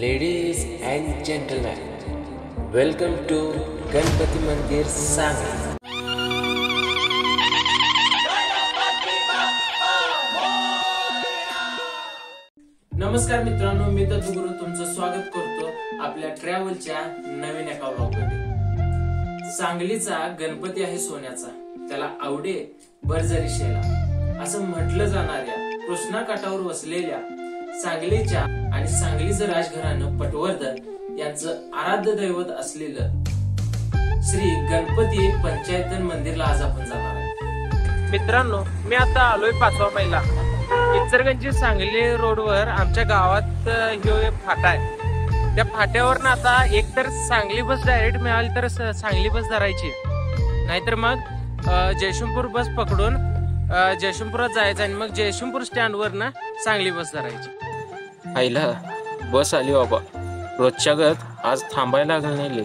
Ladies and gentlemen, welcome to Ganpati मंदिर सांगली. नमस्कार मित्रांनो, मी दत्तगुरु तुमचं स्वागत करतो आपल्या ट्रॅव्हलच्या नवीन एका व्लॉगमध्ये. सांगलीचा गणपती आहे सोन्याचा, त्याला आवडे बरजरी शेला असं म्हटलं जाणाऱ्या कृष्णा काठावर वसलेल्या सांगलीच्या आणि सांगलीचं राजघराणं पटवर्धन यांचं आराध्य दैवत असलेलं श्री गणपती पंचायतन मंदिरला आज आपण जाणार आहे. मित्रांनो, मी आता आलोय 5वा मैला. इचलकरंजी सांगली रोडवर आमच्या गावात ह्यो एक फाटा आहे. त्या फाट्यावर आता एकतर सांगली बस डायरेक्ट मिळाली तर सांगली बस धरायची, नाहीतर मग जयसिंगपूर बस पकडून जयसिंगपुरात जायचं आणि मग जयसिंगपूर स्टँडवर ना सांगली बस धरायची. आईला बस आली बाबा. रोजच्या गत आज थांबायला लागलं नाही.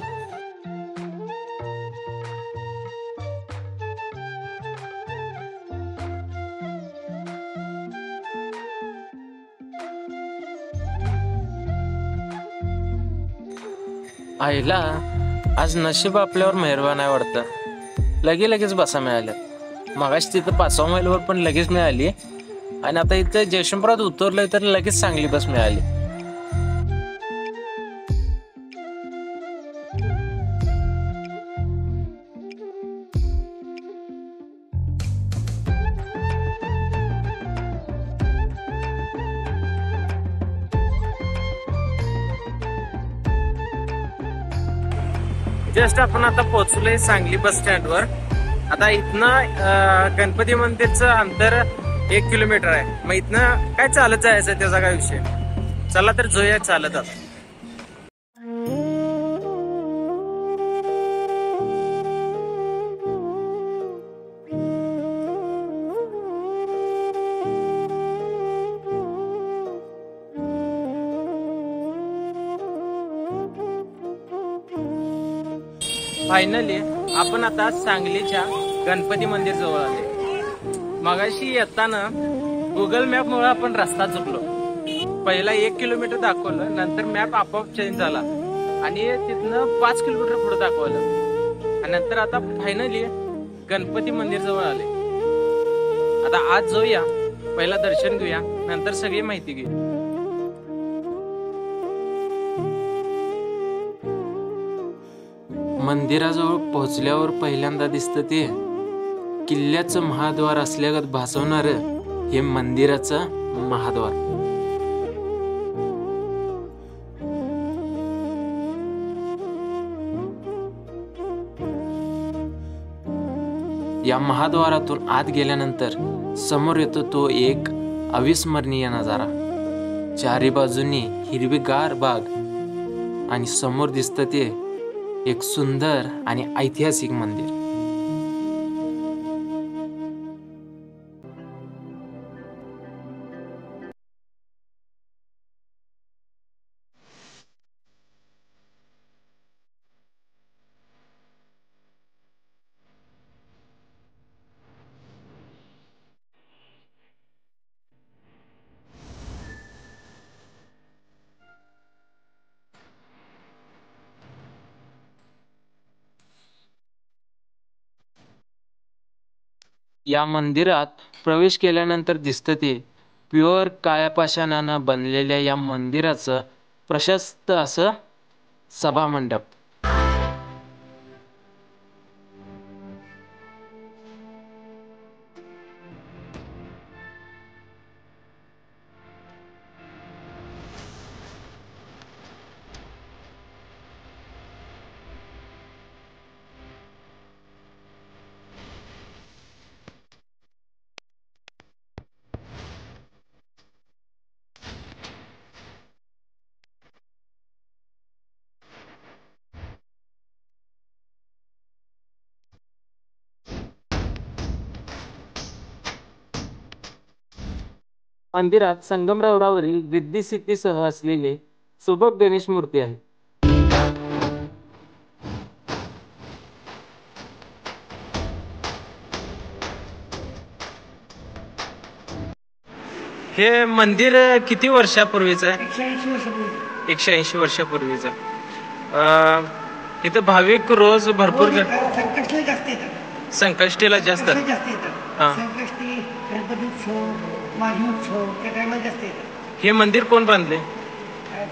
आईला आज नशीब आपल्यावर मेहरबान आहे वाटतं. लगेच बसा मिळाल्या. मगाशी तिथं 5वा मैलवर पण लगेच मिळाली आणि आता इथं जयसिंगपुरात उतरलोय तर लगेच सांगली बस मिळाली. जस्ट आपण आता पोहोचलोय सांगली बस स्टँडवर. आता इथनं गणपती मंदिरचं अंतर 1 किलोमीटर आहे. मग इथनं काय चालत जायचं त्याचा काय विषय. चला तर जाऊया चालत. आता फायनली आपण आता सांगलीच्या गणपती मंदिर जवळ आले. मगाशी येताना गुगल मॅप मुळे आपण रस्ता चुकलो. पहिला 1 किलोमीटर दाखवलं, नंतर मॅप आपोआप चेंज झाला आणि तिथनं 5 किलोमीटर पुढे दाखवलं आणि नंतर आता फायनली गणपती मंदिर जवळ आले. आता आज जाऊया, पहिला दर्शन घेऊया, नंतर सगळी माहिती घेऊ. मंदिराजवळ पोहोचल्यावर पहिल्यांदा दिसतं ते किल्ल्याचं महाद्वार असल्यागत भासवणार हे मंदिराचं महाद्वार. या महाद्वारातून आत गेल्यानंतर समोर येतो तो एक अविस्मरणीय नजारा. चारी बाजूनी हिरवीगार बाग आणि समोर दिसतं ते एक सुंदर आणि ऐतिहासिक मंदिर. या मंदिरात प्रवेश केल्यानंतर दिसतं ते प्युअर काळ्या पाषाणानं बनलेल्या या मंदिराचं प्रशस्त असं सभामंडप. मंदिरात संगमरवरावरील रिद्धी सिद्धीसह असलेले सुबक गणेश मूर्ती आहे. हे मंदिर किती वर्षापूर्वीच आहे? 180 वर्षापूर्वीचं. इथं भाविक रोज भरपूर संकष्टी जास्त येतात. संकष्टीला जास्त. जास्त येतात. हा. संकष्टी, गणपती उत्सव, माघी उत्सव त्या टायमाला जास्त येतात. हे मंदिर कोण बांधले?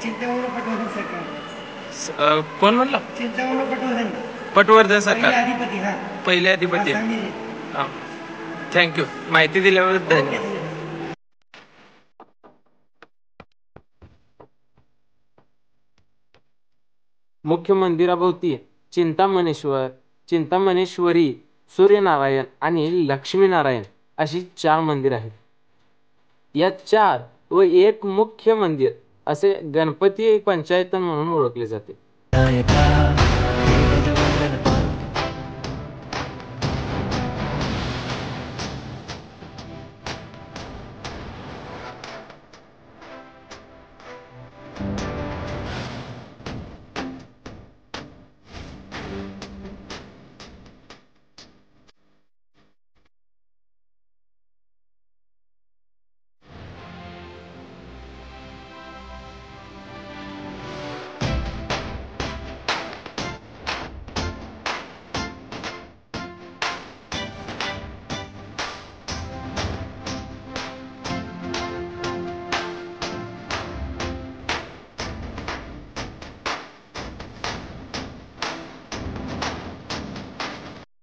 चिंतामणी पटवर्धन सरकार. कोण म्हणलं? चिंतामणी पटवर्धन पटवर्धन पहिले सरकार, अधिपती. हा पहिले अधिपती. हा, सांगलीचे. थँक्यू, माहिती दिल्याबद्दल धन्यवाद. मुख्य मंदिराभोवती चिंतामणेश्वर, चिंतामणेश्वरी, सूर्यनारायण आणि लक्ष्मीनारायण अशी 4 मंदिर आहेत. या 4 व एक मुख्य मंदिर असे गणपती पंचायतन म्हणून ओळखले जाते.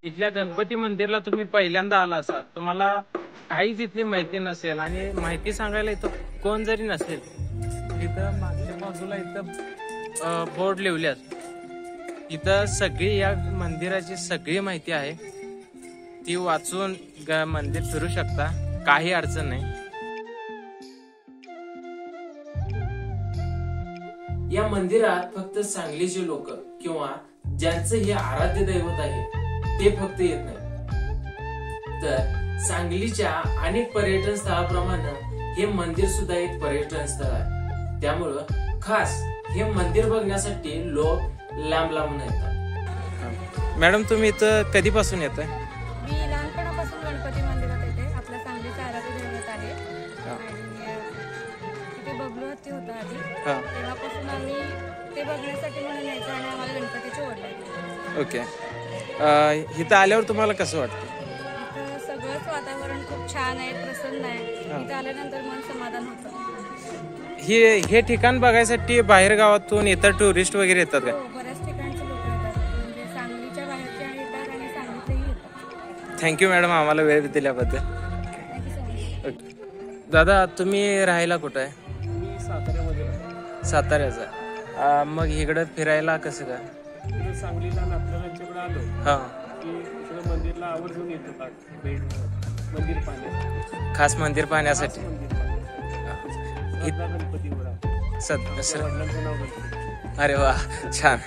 इथल्या गणपती मंदिरला तुम्ही पहिल्यांदा आला असाल, तुम्हाला काहीच इथली माहिती नसेल आणि माहिती सांगायला इथं कोण जरी नसेल, इथं मागच्या बाजूला इथं बोर्ड लिहिल्यात. इथं सगळी या मंदिराची सगळी माहिती आहे, ती वाचून मंदिर फिरू शकता, काही अडचण नाही. या मंदिरात फक्त सांगलीचे लोक किंवा ज्यांचं हे आराध्य दैवत आहे ते फक्त येत नाही, तर सांगलीच्या अनेक पर्यटन स्थळाप्रमाणे हे मंदिर सुद्धा एक पर्यटन स्थळ आहे. त्यामुळं खास हे मंदिर बघण्यासाठी लोक लांब लांबून येतात. मॅडम, तुम्ही इथं कधीपासून येत आहे? मी लहानपणापासून गणपती मंदिरात येते. आपल्या सांगलीचं आराध्य दैवत आहे. आणि तिथे बबलू हत्ती होता आधी, तेव्हापासून आम्ही ते बघण्यासाठी म्हणून यायचं आणि आम्हाला गणपतीची ओढ लागली. ओके. इथं आल्यावर तुम्हाला कसं वाटतं? इथं सगळंच वातावरण खूप छान आहे, प्रसन्न आहे. इथं आल्यानंतर मन समाधान होतं. हे ठिकाण बघायसाठी बाहेर गावातून इतर टुरिस्ट वगैरे येतात का? हो, बऱ्याच ठिकाणचे लोक येतात, म्हणजे सांगलीच्या बाहेरचे येतात आणि सांगलीतही येतात. थँक्यू मॅडम, आम्हाला वेळ दिल्याबद्दल. Thank you so much. दादा, तुम्ही राहायला कुठं आहे? मी साताऱ्यामध्ये साताऱ्याचा. मग इकडं फिरायला कसं का? इकडे सांगलीला नातलगांच्याकडे आलो हा, की इकडे मंदिरला आवर्जून येतो भेट मंदिर पाहण्यासाठी. खास मंदिर पाहण्यासाठी. मंदिर पाहण्यासाठी गणपतीवर वडिलांचं नाव गणपती. अरे वा, छान.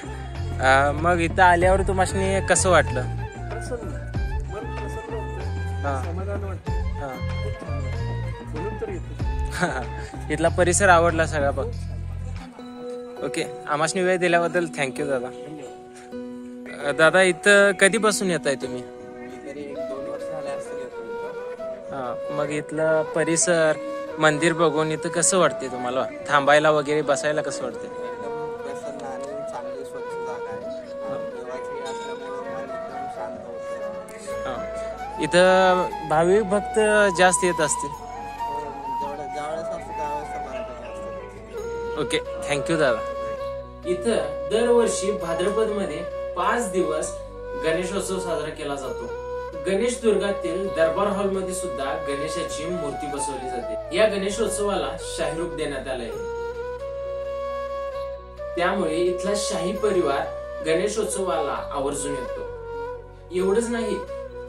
मग इथं आल्यावर तुम्हाला कसं वाटलं? प्रसन्न, मन प्रसन्न होतं, हा. समाधान वाटतं, हा. म्हणून तर येतो. इथला परिसर आवडला सगळा बघ. ओके, आम्हाला वेळ दिल्याबद्दल थँक्यू दादा. दादा, इथं कधीपासून येत आहे तुम्ही? तरी 1-2 वर्ष झाले असतील येतो. हा, मग इथलं परिसर, मंदिर बघून इथं कसं वाटते तुम्हाला? थांबायला वगैरे बसायला कसं वाटते? एकदम प्रसन्न आणि चांगली स्वच्छ जागा आहे. देवाची असल्यामुळे मन एकदम शांत होतं. हा. इथं भाविक भक्त जास्त येत असतील. ज्यावेळेस असतं त्यावेळेस समारंभ असतात. ओके, थँक्यू दादा. इथं दरवर्षी भाद्रपद मध्ये 5 दिवस गणेशोत्सव साजरा केला जातो. गणेश दुर्गातील दरबार हॉल मध्ये सुद्धा गणेशाची मूर्ती बसवली जाते. या गणेशोत्सवाला शाही रूप देण्यात आले आहे. त्यामुळे इथला शाही परिवार गणेशोत्सवाला आवर्जून येतो. एवढंच नाही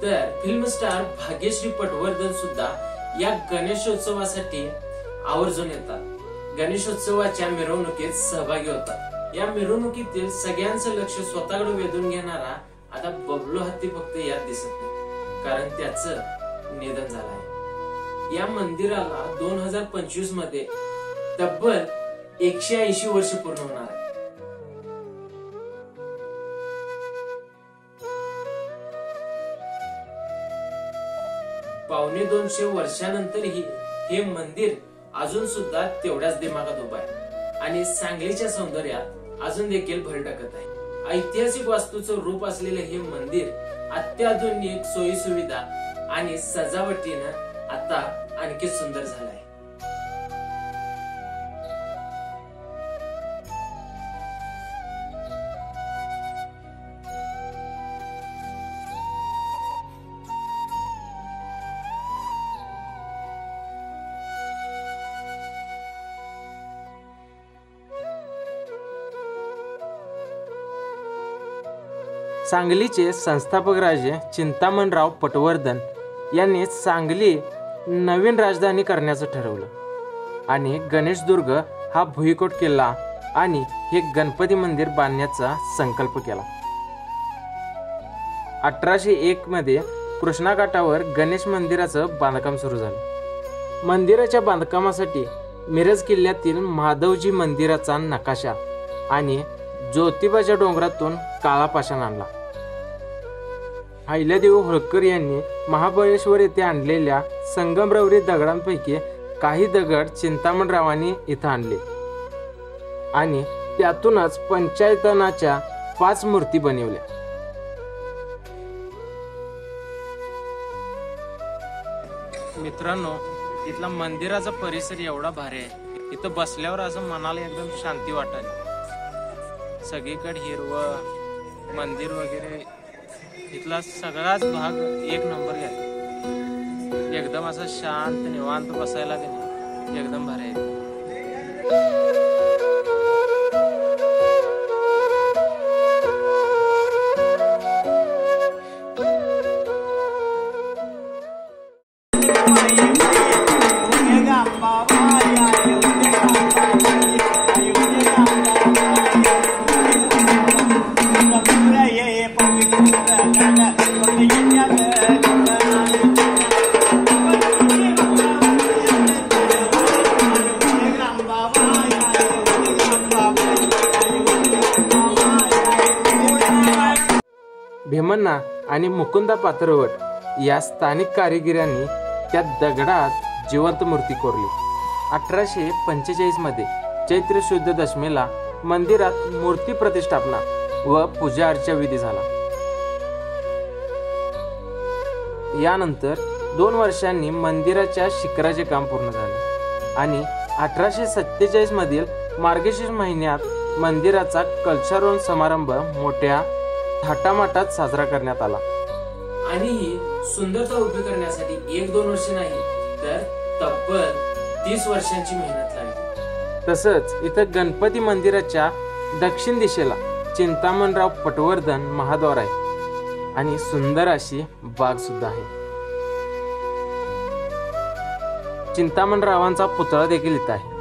तर फिल्म स्टार भाग्यश्री पटवर्धन सुद्धा या गणेशोत्सवासाठी आवर्जून येतात. गणेशोत्सवाच्या मिरवणुकीत सहभागी होतात. या मिरवणुकीतील सगळ्यांचं लक्ष स्वतःकडे वेधून घेणारा आता बबलू हत्ती फक्त यात दिसत नाही, कारण त्याचं निधन झालं आहे. या मंदिराला 2025 मध्ये तब्बल 180 वर्ष पूर्ण होणार आहे. पावणे 200 वर्षानंतरही हे मंदिर अजून सुद्धा तेवढ्याच दिमागात उभं आहे. आणि सांगलीच्या सौंदर्यात अजून देखील भर टाकत आहे. ऐतिहासिक वास्तूचं रूप असलेले हे मंदिर अत्याधुनिक सोयी सुविधा आणि सजावटीनं आता आणखी सुंदर झालं आहे. सांगलीचे संस्थापक राजे चिंतामणराव पटवर्धन यांनी सांगली नवीन राजधानी करण्याचं ठरवलं आणि गणेशदुर्ग हा भुईकोट किल्ला आणि हे गणपती मंदिर बांधण्याचा संकल्प केला. 1801 मध्ये कृष्णाकाठावर गणेश मंदिराचं बांधकाम सुरू झालं. मंदिराच्या बांधकामासाठी मिरज किल्ल्यातील महादेवजी मंदिराचा नकाशा आणि ज्योतिबाच्या डोंगरातून काळा पाषाण आणला. अहिल्यादेवी होळकर यांनी महाबळेश्वर येथे आणलेल्या संगमरवरी दगडांपैकी काही दगड चिंतामणरावांनी इथं आणले आणि त्यातूनच पंचायतनाच्या 5 मूर्ती बनवल्या. मित्रांनो, इथला मंदिराचा परिसर एवढा भारी आहे, इथं बसल्यावर असं मनाला एकदम शांती वाटायला. सगळीकडे हिरवं मंदिर वगैरे, इथला सगळाच भाग एक नंबर गेला. एकदम असं शांत निवांत बसायला एकदम भारी आहे. भीमण्णा आणि मुकुंदा पात्रवट या स्थानिक कारिगिरांनी त्या दगडात जिवंत मूर्ती कोरली. 1845 मध्ये चैत्र शुद्ध दशमीला मंदिरात मूर्ती प्रतिष्ठापना व पूजा अर्चा विधी झाला. यानंतर 2 वर्षांनी मंदिराच्या शिखराचे काम पूर्ण झाले आणि 1847 मधील मार्गशीर्ष महिन्यात मंदिराचा कलशारोहण समारंभ मोठ्या थाटामाटात साजरा करण्यात आला. आणि ही सुंदरता उभी करण्यासाठी 1-2 वर्ष नाही तर तब्बल 30 वर्षांची मेहनत लागली. तसंच इथं गणपती मंदिराच्या दक्षिण दिशेला चिंतामणराव पटवर्धन महाद्वार आहे आणि सुंदर अशी बाग सुद्धा आहे. चिंतामणरावांचा पुतळा देखील इथं आहे.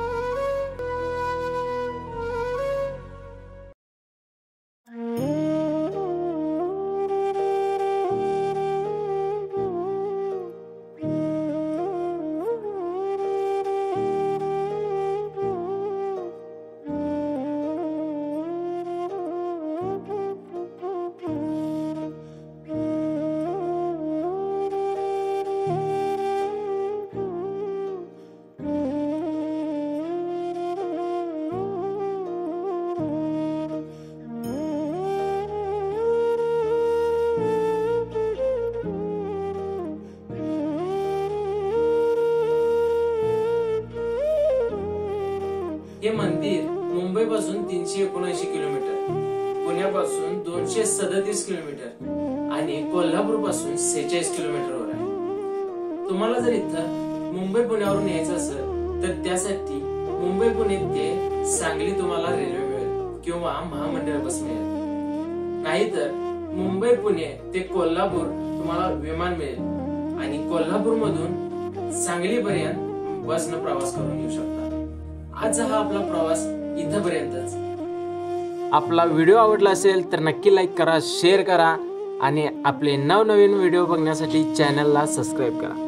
हे मंदिर मुंबईपासून 379 किलोमीटर, पुण्यापासून 237 किलोमीटर आणि कोल्हापूर पासून 46 किलोमीटरवर आहे. तुम्हाला जर इथं मुंबई पुण्यावरून यायचं असेल तर त्यासाठी मुंबई पुणे ते सांगली तुम्हाला रेल्वे मिळेल किंवा महामंडळ बस मिळेल. नाहीतर मुंबई पुणे ते कोल्हापूर तुम्हाला विमान मिळेल आणि कोल्हापूर मधून सांगली पर्यंत बसनं प्रवास करून येऊ शकता. आज हा आपला प्रवास इथपर्यंतच. आपला व्हिडिओ आवडला असेल तर नक्की लाईक करा, शेअर करा आणि आपले नवनवीन व्हिडिओ बघण्यासाठी चॅनलला सबस्क्राईब करा.